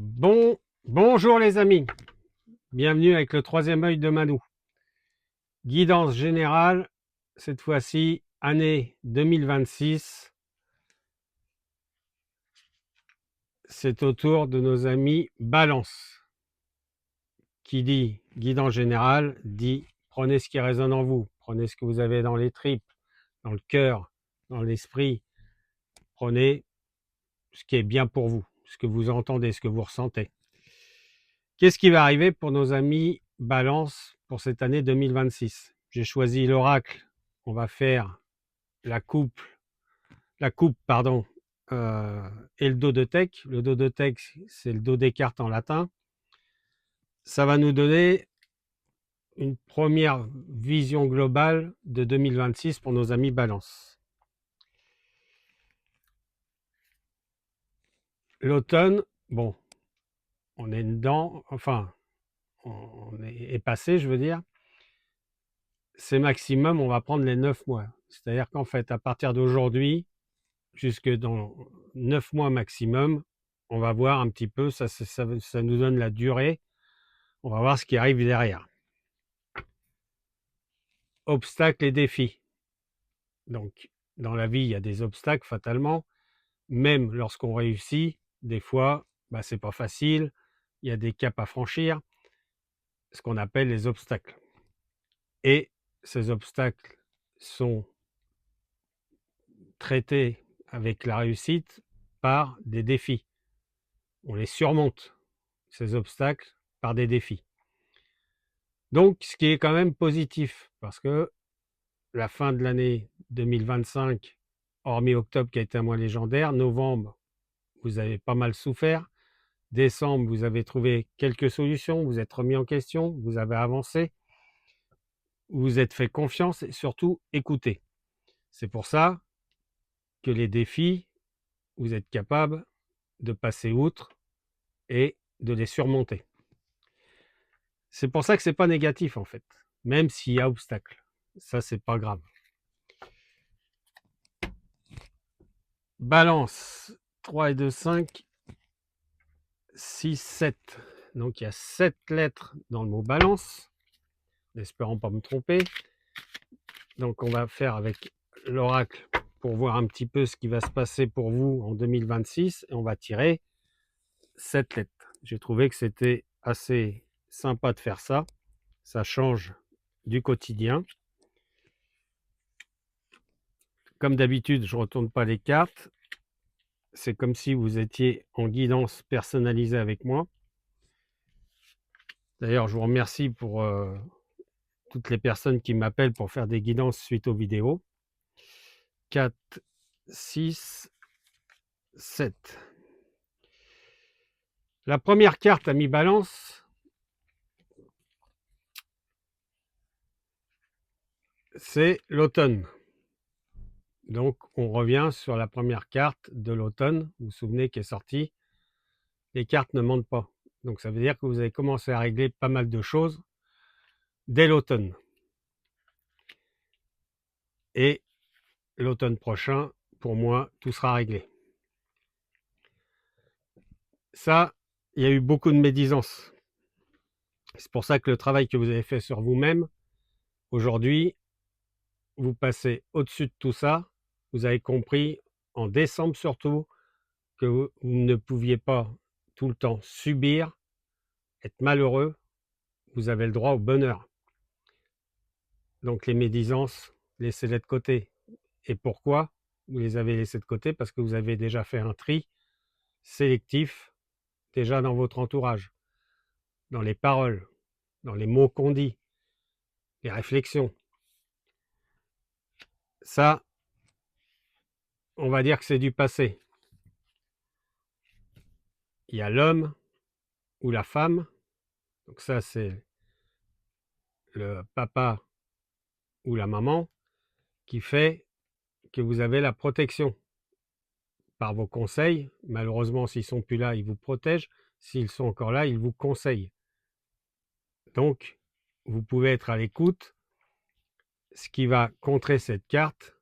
Bonjour les amis, bienvenue avec le troisième œil de Manou. Guidance générale, cette fois-ci, année 2026. C'est au tour de nos amis Balance. Qui dit guidance générale, dit prenez ce qui résonne en vous, prenez ce que vous avez dans les tripes, dans le cœur, dans l'esprit. Prenez ce qui est bien pour vous, ce que vous entendez, ce que vous ressentez. Qu'est-ce qui va arriver pour nos amis Balance pour cette année 2026? J'ai choisi l'oracle. On va faire la coupe, pardon, et le dos de tech. Le dos de tech, c'est le dos des cartes en latin. Ça va nous donner une première vision globale de 2026 pour nos amis Balance. L'automne, bon, on est dedans, enfin, on est passé, je veux dire. C'est maximum, on va prendre les 9 mois. C'est-à-dire qu'en fait, à partir d'aujourd'hui, jusque dans 9 mois maximum, on va voir un petit peu, ça nous donne la durée. On va voir ce qui arrive derrière. Obstacles et défis. Donc, dans la vie, il y a des obstacles fatalement. Même lorsqu'on réussit, des fois, c'est pas facile. Il y a des caps à franchir, ce qu'on appelle les obstacles. Et ces obstacles sont traités avec la réussite par des défis. On les surmonte, ces obstacles, par des défis. Donc, ce qui est quand même positif, parce que la fin de l'année 2025, hormis octobre qui a été un mois légendaire, novembre, vous avez pas mal souffert, décembre, vous avez trouvé quelques solutions, vous êtes remis en question, vous avez avancé, vous vous êtes fait confiance et surtout écouté. C'est pour ça que les défis, vous êtes capable de passer outre et de les surmonter. C'est pour ça que c'est pas négatif en fait, même s'il y a obstacle. Ça, c'est pas grave. Balance, 3 et 2, 5, 6, 7. Donc il y a 7 lettres dans le mot balance, n'espérons pas me tromper. Donc on va faire avec l'oracle pour voir un petit peu ce qui va se passer pour vous en 2026 et on va tirer 7 lettres. J'ai trouvé que c'était assez sympa de faire ça. Ça change du quotidien. Comme d'habitude, je ne retourne pas les cartes. C'est comme si vous étiez en guidance personnalisée avec moi. D'ailleurs, je vous remercie pour toutes les personnes qui m'appellent pour faire des guidances suite aux vidéos. 4, 6, 7. La première carte à mi-balance, c'est l'automne. Donc, on revient sur la première carte de l'automne. Vous vous souvenez qui est sortie. Les cartes ne mentent pas. Donc, ça veut dire que vous avez commencé à régler pas mal de choses dès l'automne. Et l'automne prochain, pour moi, tout sera réglé. Ça, il y a eu beaucoup de médisance. C'est pour ça que le travail que vous avez fait sur vous-même, aujourd'hui, vous passez au-dessus de tout ça. Vous avez compris, en décembre surtout, que vous ne pouviez pas tout le temps subir, être malheureux. Vous avez le droit au bonheur. Donc les médisances, laissez-les de côté. Et pourquoi vous les avez laissées de côté? Parce que vous avez déjà fait un tri sélectif déjà dans votre entourage, dans les paroles, dans les mots qu'on dit, les réflexions. Ça, on va dire que c'est du passé. Il y a l'homme ou la femme, donc ça c'est le papa ou la maman, qui fait que vous avez la protection par vos conseils. Malheureusement, s'ils sont plus là, ils vous protègent. S'ils sont encore là, ils vous conseillent. Donc, vous pouvez être à l'écoute, ce qui va contrer cette carte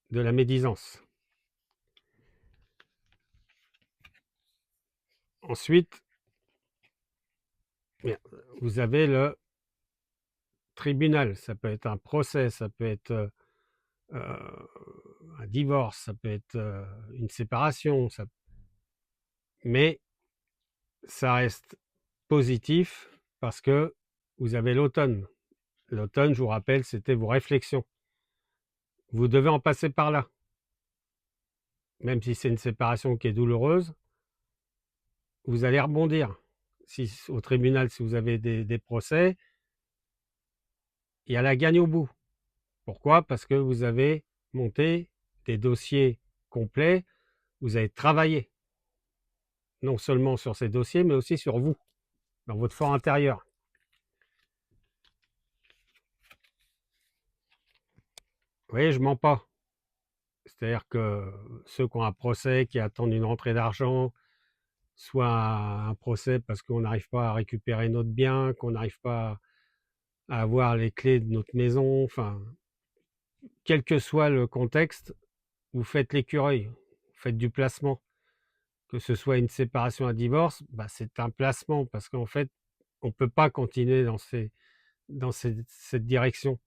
de la médisance. Ensuite, Bien, vous avez le tribunal, ça peut être un procès, ça peut être un divorce, ça peut être une séparation, mais ça reste positif parce que vous avez l'automne. L'automne, je vous rappelle, c'était vos réflexions. Vous devez en passer par là. Même si c'est une séparation qui est douloureuse, vous allez rebondir. Si, au tribunal, si vous avez des procès, il y a la gagne au bout. Pourquoi? Parce que vous avez monté des dossiers complets, vous avez travaillé, non seulement sur ces dossiers, mais aussi sur vous, dans votre fort intérieur. Vous voyez, je mens pas. C'est-à-dire que ceux qui ont un procès, qui attendent une rentrée d'argent, soit un procès parce qu'on n'arrive pas à récupérer notre bien, qu'on n'arrive pas à avoir les clés de notre maison, enfin, quel que soit le contexte, vous faites l'écureuil, vous faites du placement. Que ce soit une séparation, un divorce, bah, c'est un placement parce qu'en fait, on ne peut pas continuer dans cette direction.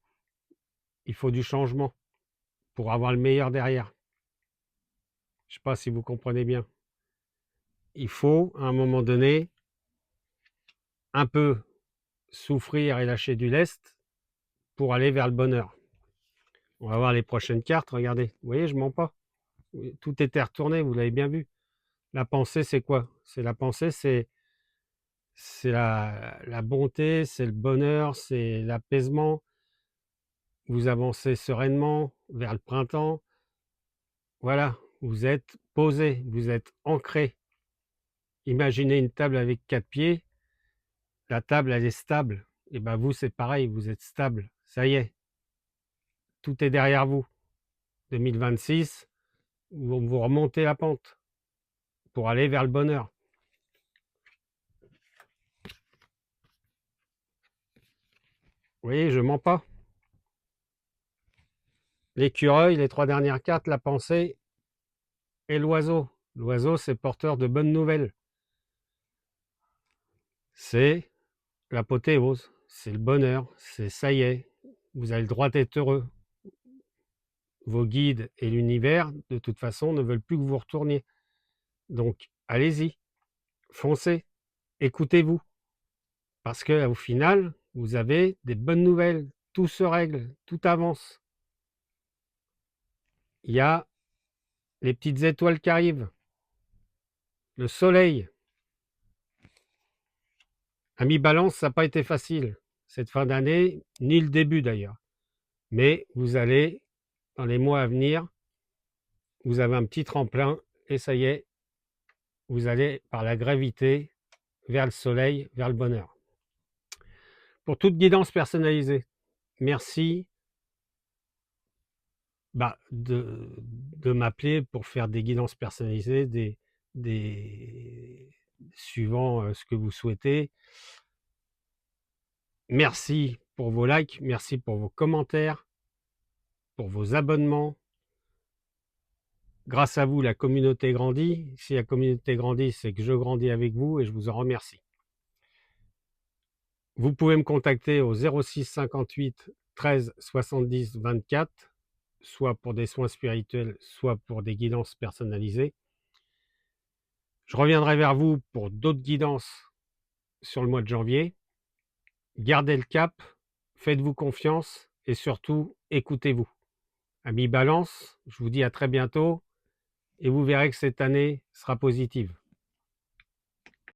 Il faut du changement pour avoir le meilleur derrière. Je ne sais pas si vous comprenez bien. Il faut, à un moment donné, un peu souffrir et lâcher du lest pour aller vers le bonheur. On va voir les prochaines cartes, regardez. Vous voyez, je mens pas. Tout était retourné, vous l'avez bien vu. La pensée, c'est quoi? C'est la pensée, c'est la bonté, c'est le bonheur, c'est l'apaisement. Vous avancez sereinement vers le printemps. Voilà, vous êtes posé, vous êtes ancré. Imaginez une table avec 4 pieds. La table, elle est stable. Et bien vous, c'est pareil, vous êtes stable. Ça y est, tout est derrière vous. 2026, vous remontez la pente pour aller vers le bonheur. Vous voyez, je mens pas. L'écureuil, les 3 dernières cartes, la pensée et l'oiseau. L'oiseau, c'est porteur de bonnes nouvelles. C'est l'apothéose, c'est le bonheur, c'est ça y est, vous avez le droit d'être heureux. Vos guides et l'univers, de toute façon, ne veulent plus que vous retourniez. Donc, allez-y, foncez, écoutez-vous. Parce qu'au final, vous avez des bonnes nouvelles, tout se règle, tout avance. Il y a les petites étoiles qui arrivent, le soleil. Ami Balance, ça n'a pas été facile, cette fin d'année, ni le début d'ailleurs. Mais vous allez, dans les mois à venir, vous avez un petit tremplin et ça y est, vous allez par la gravité vers le soleil, vers le bonheur. Pour toute guidance personnalisée, merci de m'appeler pour faire des guidances personnalisées, suivant ce que vous souhaitez. Merci pour vos likes, merci pour vos commentaires, pour vos abonnements. Grâce à vous, la communauté grandit. Si la communauté grandit, c'est que je grandis avec vous et je vous en remercie. Vous pouvez me contacter au 06 58 13 70 24, soit pour des soins spirituels, soit pour des guidances personnalisées. Je reviendrai vers vous pour d'autres guidances sur le mois de janvier. Gardez le cap, faites-vous confiance et surtout, écoutez-vous. Amis Balance, je vous dis à très bientôt et vous verrez que cette année sera positive.